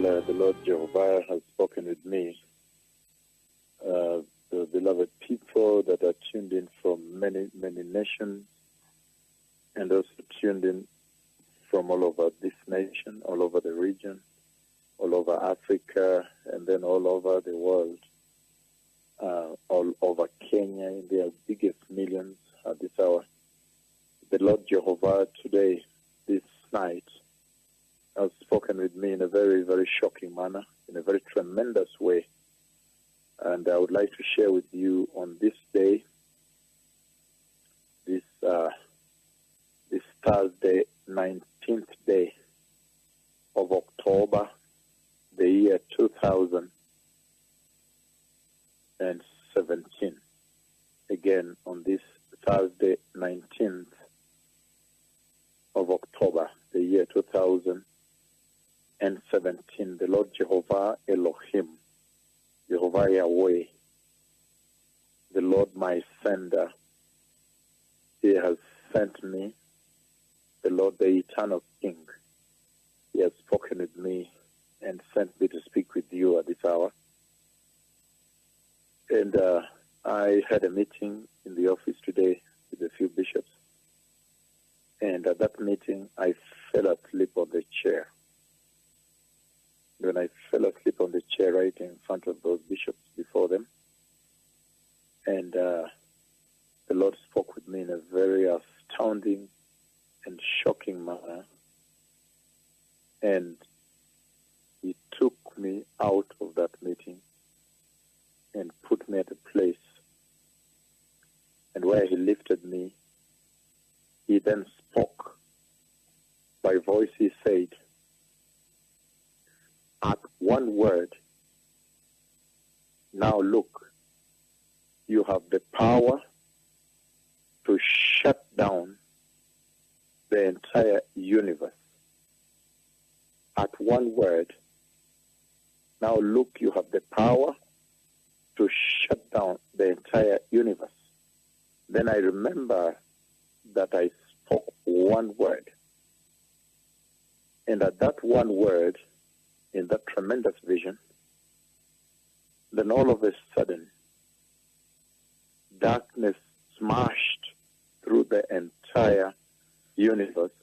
the Lord Jehovah has spoken with me. The beloved people that are tuned in from many, many nations, and also tuned in from all over this nation, all over the region, all over Africa, and then all over the world, all over Kenya, in their biggest millions at this hour. The Lord Jehovah today, this night, has spoken with me in a very, very shocking manner, in a very tremendous way. And I would like to share with you on this day, this Thursday, 19th day of October, the year 2017. Again, on this Thursday, 19th of October, the year 2017, the Lord Jehovah Elohim, Jehovah Yahweh, the Lord my sender, He has sent me, the Lord the eternal King. He has spoken with me and sent me to speak with you at this hour. And I had a meeting in the office today with a few bishops. And at that meeting, I fell asleep on the chair. When I fell asleep on the chair right in front of those bishops before them, and the Lord spoke with me in a very astounding and shocking manner, and He took me out of that meeting and put me at a place, and where He lifted me, He then spoke. By voice He said, at one word, now look, you have the power to shut down the entire universe. At one word, now look, you have the power to shut down the entire universe. Then I remember that I spoke one word. And at that one word, in that tremendous vision, then all of a sudden, darkness smashed through the entire universe.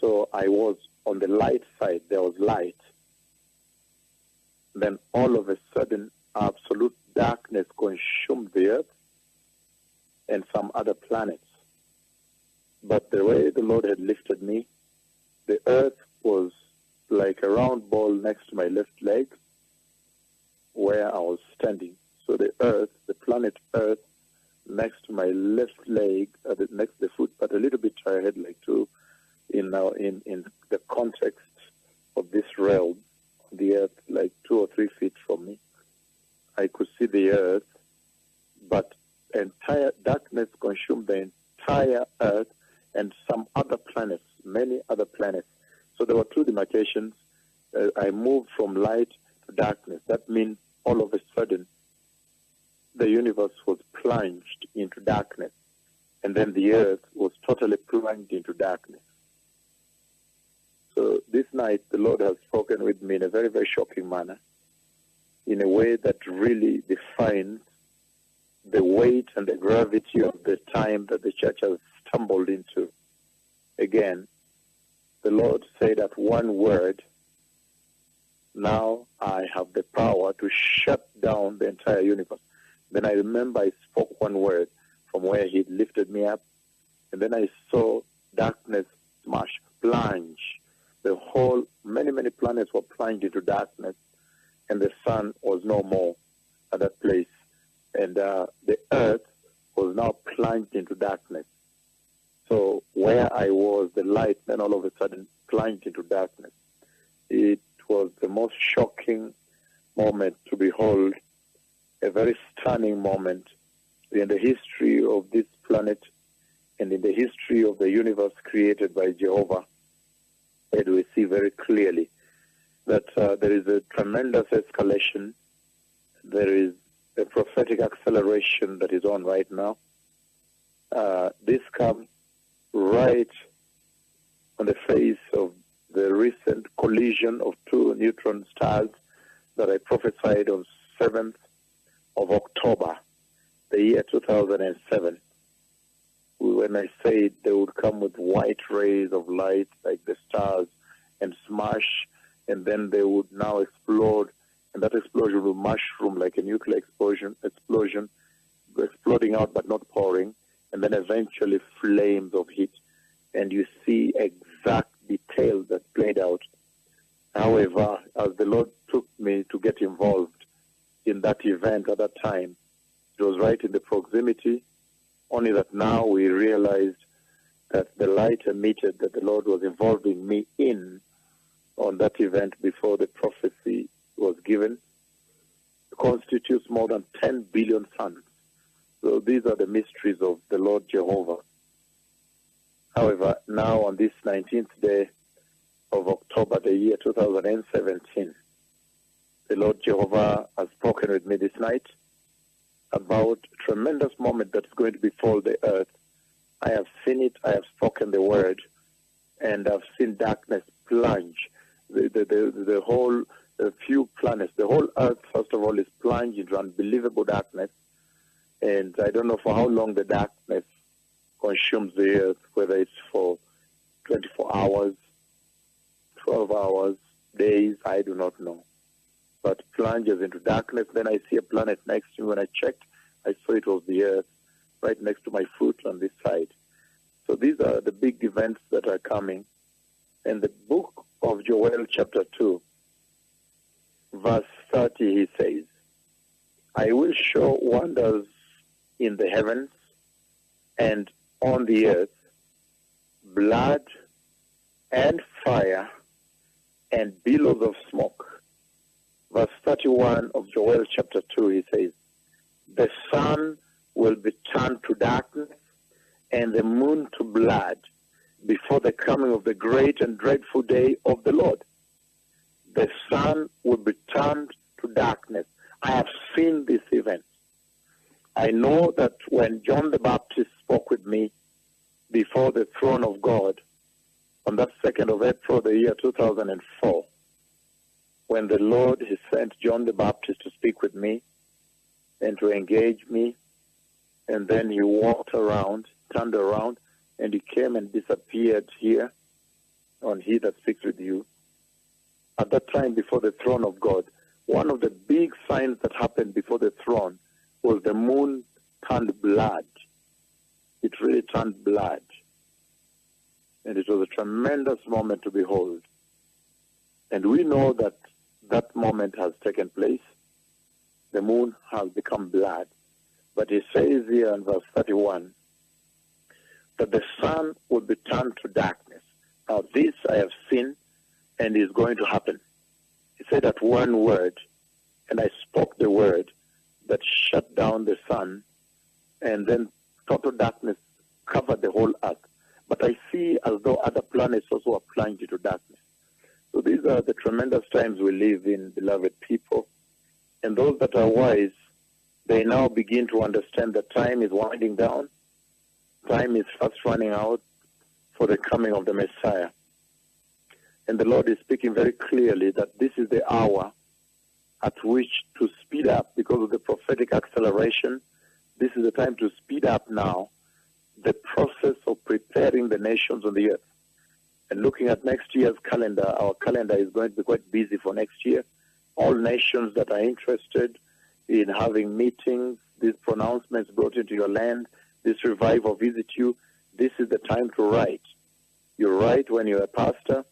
So I was on the light side, there was light. Then all of a sudden, absolute darkness consumed the earth and some other planets. But the way the Lord had lifted me, the earth was like a round ball next to my left leg where I was standing. So the earth, the planet Earth, next to my left leg, next to the foot, but a little bit ahead, like two, in the context of this realm, the earth, like 2 or 3 feet from me. I could see the earth, but entire darkness consumed the entire earth and some other planets, many other planets. So there were two demarcations. I moved from light to darkness. That means all of a sudden the universe was plunged into darkness, and then the earth was totally plunged into darkness. So this night the Lord has spoken with me in a very, very shocking manner, in a way that really defines the weight and the gravity of the time that the church has stumbled into. Again, the Lord said that one word, now I have the power to shut down the entire universe. Then I remember I spoke one word from where He lifted me up, and then I saw darkness smash, plunge. The whole, many, many planets were plunged into darkness, and the sun was no more at that place. And the earth was now plunged into darkness. So where I was, the light then all of a sudden plunged into darkness. It was the most shocking moment to behold, a very stunning moment in the history of this planet and in the history of the universe created by Jehovah. And we see very clearly that there is a tremendous escalation. There is a prophetic acceleration that is on right now. This comes right on the face of the recent collision of two neutron stars that I prophesied on 7th of October, the year 2007. When I said they would come with white rays of light like the stars and smash, and then they would now explode, and that explosion will mushroom like a nuclear explosion, exploding out but not pouring, and then eventually flames of heat. And you see exact details that played out. However, as the Lord took me to get involved in that event at that time, it was right in the proximity, only that now we realized that the light emitted that the Lord was involving me in on that event before the prophecy was given constitutes more than 10 billion suns. So these are the mysteries of the Lord Jehovah. However, now on this 19th day of October, the year 2017, the Lord Jehovah has spoken with me this night about a tremendous moment that's going to befall the earth. I have seen it, I have spoken the word, and I've seen darkness plunge. The whole few planets, the whole earth, first of all, is plunged into unbelievable darkness. And I don't know for how long the darkness consumes the earth, whether it's for 24 hours, 12 hours, days, I do not know. But plunges into darkness. Then I see a planet next to me. When I checked, I saw it was the earth right next to my foot on this side. So these are the big events that are coming. In the book of Joel chapter 2, verse 30, he says, I will show wonders in the heavens and on the earth, blood and fire and billows of smoke. Verse 31 of Joel chapter 2, he says, the sun will be turned to darkness and the moon to blood before the coming of the great and dreadful day of the Lord. The sun will be turned to darkness. I have seen this event. I know that when John the Baptist spoke with me before the throne of God on that 2nd of April, the year 2004, when the Lord he sent John the Baptist to speak with me and to engage me, and then he walked around, turned around, and he came and disappeared here on He That Speaks With You. At that time, before the throne of God, one of the big signs that happened before the throne was the moon turned blood. It really turned blood. And it was a tremendous moment to behold. And we know that that moment has taken place. The moon has become blood. But it says here in verse 31 that the sun will be turned to darkness. Now this I have seen and is going to happen. He said that one word, and I spoke the word that shut down the sun, and then total darkness covered the whole earth. But I see as though other planets also are plunged into darkness. So these are the tremendous times we live in, beloved people. And those that are wise, they now begin to understand that time is winding down. Time is fast running out for the coming of the Messiah. And the Lord is speaking very clearly that this is the hour at which to speed up because of the prophetic acceleration. This is the time to speed up now the process of preparing the nations on the earth. And looking at next year's calendar, our calendar is going to be quite busy for next year. All nations that are interested in having meetings, these pronouncements brought into your land, this revival visit you, this is the time to write. You write when you're a pastor.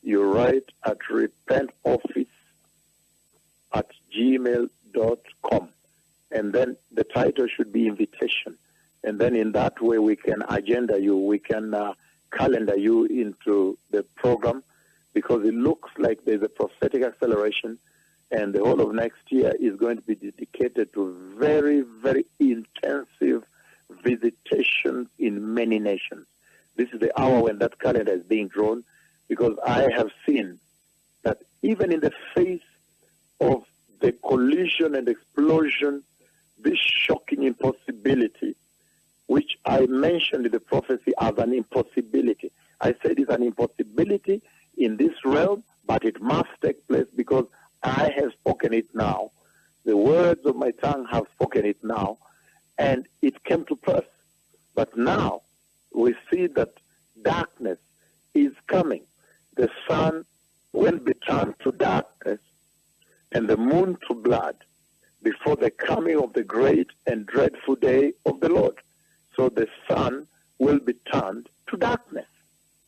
You write at repentoffice@gmail.com. And then the title should be invitation. And then in that way we can agenda you, we can calendar you into the program, because it looks like there's a prophetic acceleration, and the whole of next year is going to be dedicated to very, very intensive visitations in many nations. This is the hour when that calendar is being drawn, because I have seen that even in the face of the collision and explosion, this shocking impossibility, which I mentioned in the prophecy as an impossibility. I said it's an impossibility in this realm, but it must take place because I have spoken it now. The words of my tongue have spoken it now, and it came to pass. But now we see that darkness is coming. The sun will be turned to darkness and the moon to blood before the coming of the great and dreadful day of the Lord. So the sun will be turned to darkness.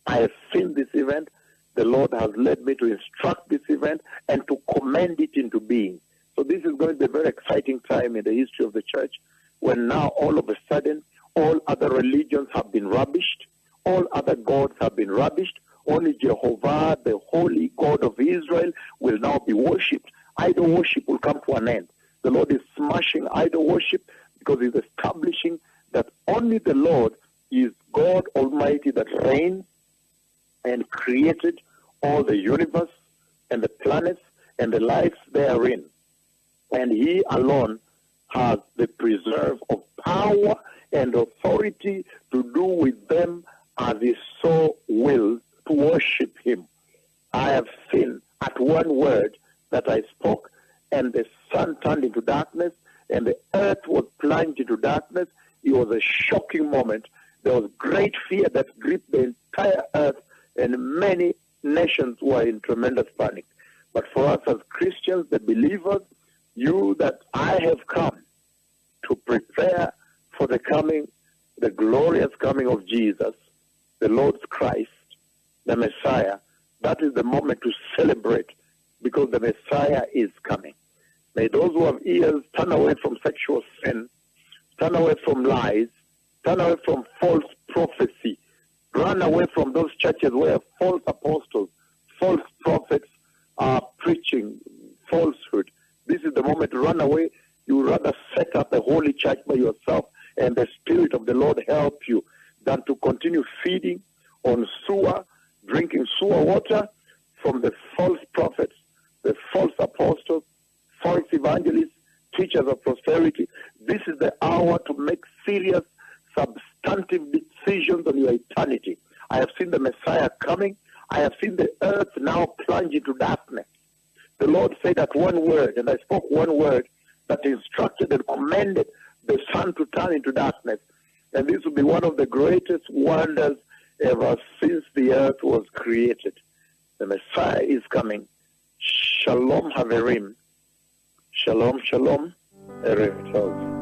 I have seen this event. The Lord has led me to instruct this event and to command it into being. So this is going to be a very exciting time in the history of the church, when now all of a sudden all other religions have been rubbished, all other gods have been rubbished. Only Jehovah, the holy God of Israel, will now be worshipped. Idol worship will come to an end. The Lord is smashing idol worship because he's establishing that only the Lord is God Almighty that reigns and created all the universe and the planets and the lives therein. And he alone has the preserve of power and authority to do with them as he so wills, to worship him. I have seen at one word that I spoke, and the sun turned into darkness, and the earth was plunged into darkness. It was a shocking moment. There was great fear that gripped the entire earth, and many nations were in tremendous panic. But for us as Christians, the believers, you that I have come to prepare for the coming, the glorious coming of Jesus, the Lord Christ, the Messiah, that is the moment to celebrate, because the Messiah is coming. May those who have ears turn away from sexual sin, turn away from lies, turn away from false prophecy, run away from those churches where false apostles, false prophets are preaching falsehood. This is the moment to run away. You would rather set up a holy church by yourself and the Spirit of the Lord help you than to continue feeding on drinking sewer water from the false prophets, the false apostles, false evangelists, teachers of prosperity. This is the hour to make serious, substantive decisions on your eternity. I have seen the Messiah coming. I have seen the earth now plunge into darkness. The Lord said that one word, and I spoke one word that instructed and commanded the sun to turn into darkness. And this will be one of the greatest wonders ever since the earth was created. The Messiah is coming. Shalom Haverim. Shalom, shalom. Erev Tov.